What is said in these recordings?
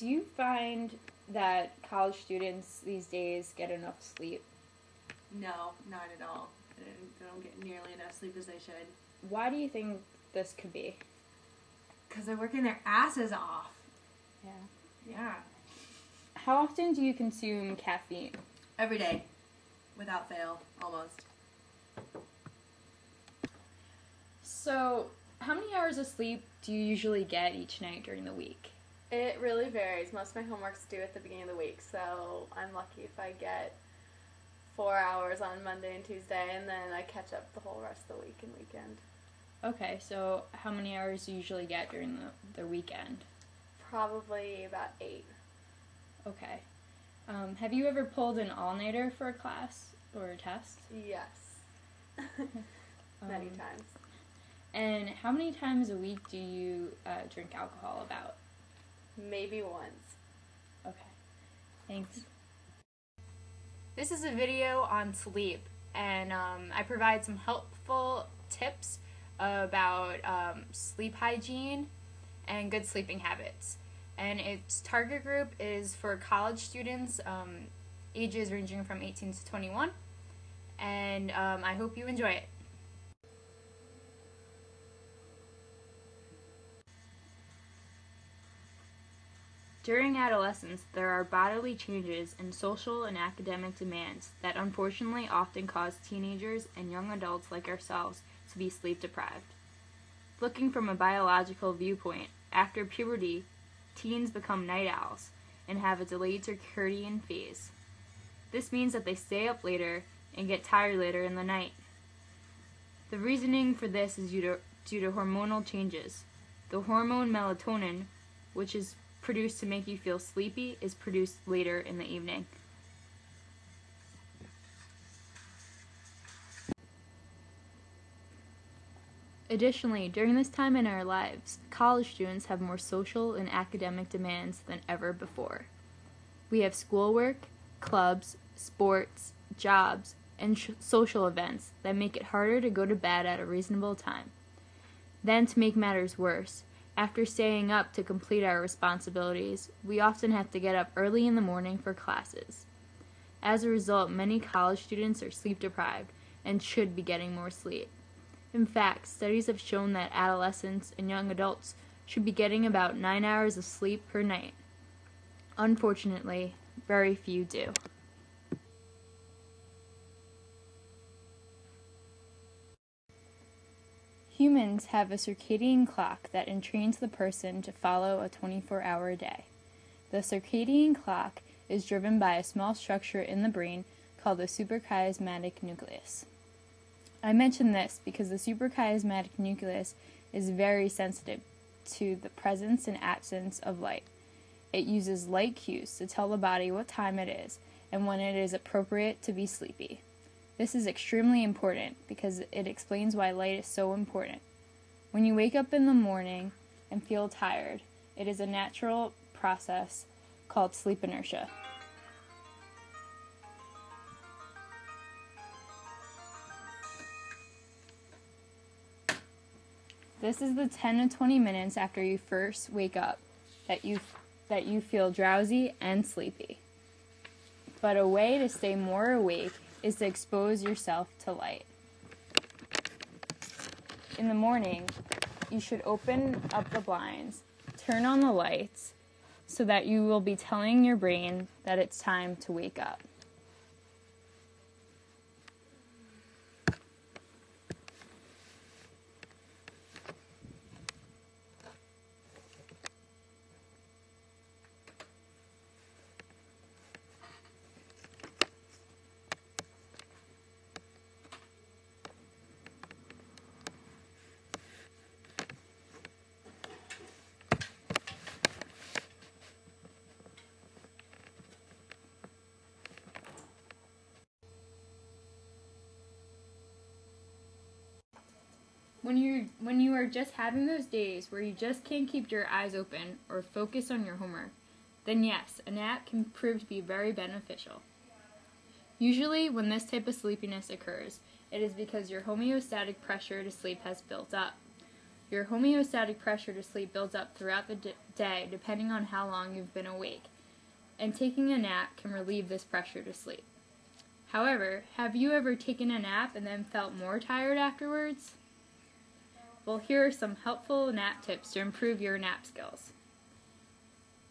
Do you find that college students these days get enough sleep? No, not at all. They don't get nearly enough sleep as they should. Why do you think this could be? Because they're working their asses off. Yeah. Yeah. How often do you consume caffeine? Every day. Without fail, almost. So, how many hours of sleep do you usually get each night during the week? It really varies. Most of my homework's due at the beginning of the week, so I'm lucky if I get 4 hours on Monday and Tuesday, and then I catch up the whole rest of the week and weekend. Okay, so how many hours do you usually get during the weekend? Probably about 8. Okay. Have you ever pulled an all-nighter for a class or a test? Yes. Many times. And how many times a week do you drink alcohol about? Maybe once. Okay. Thanks. This is a video on sleep, and I provide some helpful tips about sleep hygiene and good sleeping habits. And its target group is for college students, ages ranging from 18 to 21, and I hope you enjoy it. During adolescence, there are bodily changes and social and academic demands that unfortunately often cause teenagers and young adults like ourselves to be sleep deprived. Looking from a biological viewpoint, after puberty, teens become night owls and have a delayed circadian phase. This means that they stay up later and get tired later in the night. The reasoning for this is due to hormonal changes. The hormone melatonin, which is produced to make you feel sleepy, is produced later in the evening. Additionally, during this time in our lives, college students have more social and academic demands than ever before. We have schoolwork, clubs, sports, jobs, and social events that make it harder to go to bed at a reasonable time. Then, to make matters worse, after staying up to complete our responsibilities, we often have to get up early in the morning for classes. As a result, many college students are sleep deprived and should be getting more sleep. In fact, studies have shown that adolescents and young adults should be getting about 9 hours of sleep per night. Unfortunately, very few do. Humans have a circadian clock that entrains the person to follow a 24-hour day. The circadian clock is driven by a small structure in the brain called the suprachiasmatic nucleus. I mention this because the suprachiasmatic nucleus is very sensitive to the presence and absence of light. It uses light cues to tell the body what time it is and when it is appropriate to be sleepy. This is extremely important because it explains why light is so important. When you wake up in the morning and feel tired, it is a natural process called sleep inertia. This is the 10 to 20 minutes after you first wake up that you feel drowsy and sleepy. But a way to stay more awake is to expose yourself to light. In the morning, you should open up the blinds, turn on the lights, so that you will be telling your brain that it's time to wake up. When you are just having those days where you just can't keep your eyes open or focus on your homework, then yes, a nap can prove to be very beneficial. Usually, when this type of sleepiness occurs, it is because your homeostatic pressure to sleep has built up. Your homeostatic pressure to sleep builds up throughout the day depending on how long you've been awake, and taking a nap can relieve this pressure to sleep. However, have you ever taken a nap and then felt more tired afterwards? Well, here are some helpful nap tips to improve your nap skills.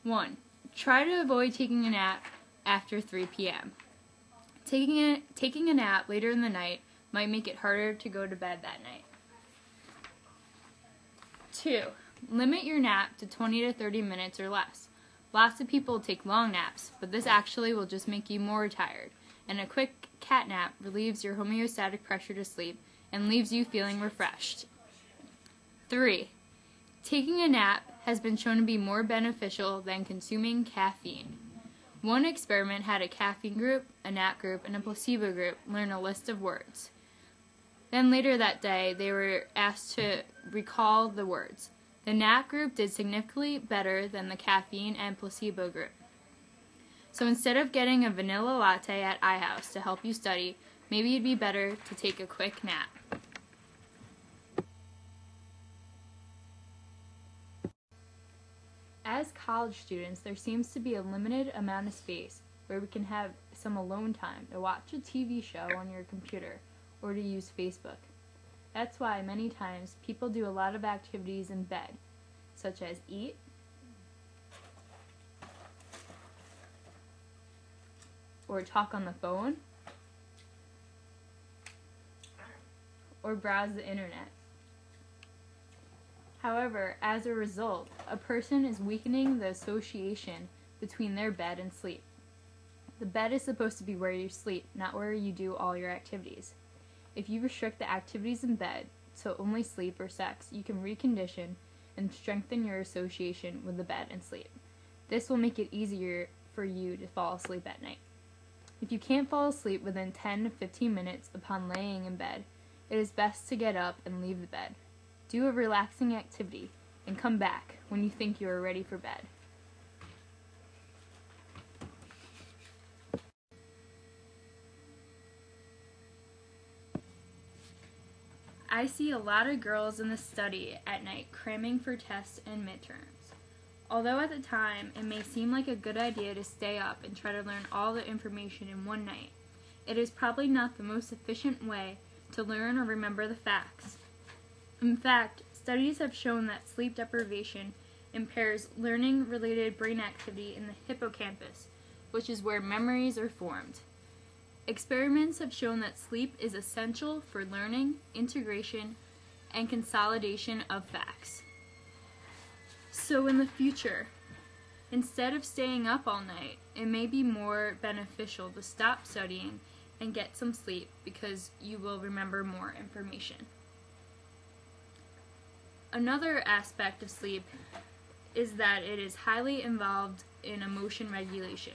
1. Try to avoid taking a nap after 3 p.m. Taking a nap later in the night might make it harder to go to bed that night. 2. Limit your nap to 20 to 30 minutes or less. Lots of people take long naps, but this actually will just make you more tired, and a quick cat nap relieves your homeostatic pressure to sleep and leaves you feeling refreshed. 3. Taking a nap has been shown to be more beneficial than consuming caffeine. One experiment had a caffeine group, a nap group, and a placebo group learn a list of words. Then later that day, they were asked to recall the words. The nap group did significantly better than the caffeine and placebo group. So instead of getting a vanilla latte at iHouse to help you study, maybe it'd be better to take a quick nap. As college students, there seems to be a limited amount of space where we can have some alone time to watch a TV show on your computer or to use Facebook. That's why many times people do a lot of activities in bed, such as eat, or talk on the phone, or browse the internet. However, as a result, a person is weakening the association between their bed and sleep. The bed is supposed to be where you sleep, not where you do all your activities. If you restrict the activities in bed to only sleep or sex, you can recondition and strengthen your association with the bed and sleep. This will make it easier for you to fall asleep at night. If you can't fall asleep within 10 to 15 minutes upon laying in bed, it is best to get up and leave the bed. Do a relaxing activity and come back when you think you are ready for bed. I see a lot of girls in the study at night cramming for tests and midterms. Although at the time it may seem like a good idea to stay up and try to learn all the information in one night, it is probably not the most efficient way to learn or remember the facts. In fact, studies have shown that sleep deprivation impairs learning-related brain activity in the hippocampus, which is where memories are formed. Experiments have shown that sleep is essential for learning, integration, and consolidation of facts. So in the future, instead of staying up all night, it may be more beneficial to stop studying and get some sleep because you will remember more information. Another aspect of sleep is that it is highly involved in emotion regulation.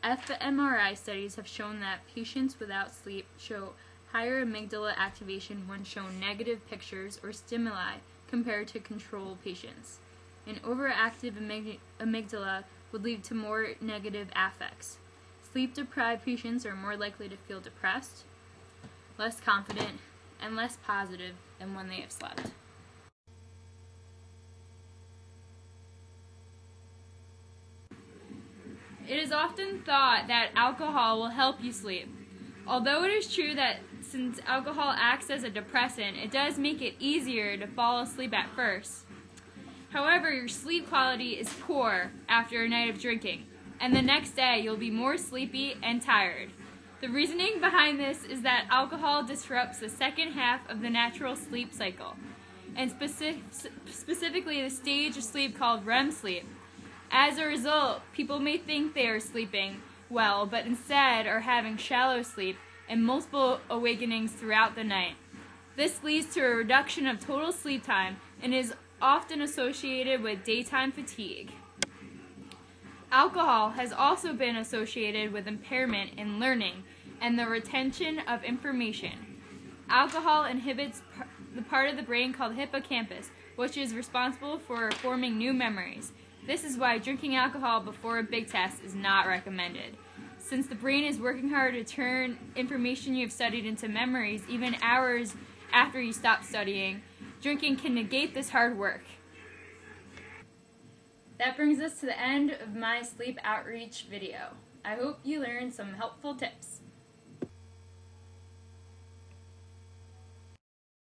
fMRI studies have shown that patients without sleep show higher amygdala activation when shown negative pictures or stimuli compared to control patients. An overactive amygdala would lead to more negative affects. Sleep-deprived patients are more likely to feel depressed, less confident, and less positive than when they have slept. It is often thought that alcohol will help you sleep. Although it is true that since alcohol acts as a depressant, it does make it easier to fall asleep at first. However, your sleep quality is poor after a night of drinking, and the next day you'll be more sleepy and tired. The reasoning behind this is that alcohol disrupts the second half of the natural sleep cycle, and specifically the stage of sleep called REM sleep. As a result, people may think they are sleeping well, but instead are having shallow sleep and multiple awakenings throughout the night. This leads to a reduction of total sleep time and is often associated with daytime fatigue. Alcohol has also been associated with impairment in learning and the retention of information. Alcohol inhibits the part of the brain called hippocampus, which is responsible for forming new memories. This is why drinking alcohol before a big test is not recommended. Since the brain is working hard to turn information you have studied into memories even hours after you stop studying, Drinking can negate this hard work. That brings us to the end of my sleep outreach video. I hope you learned some helpful tips.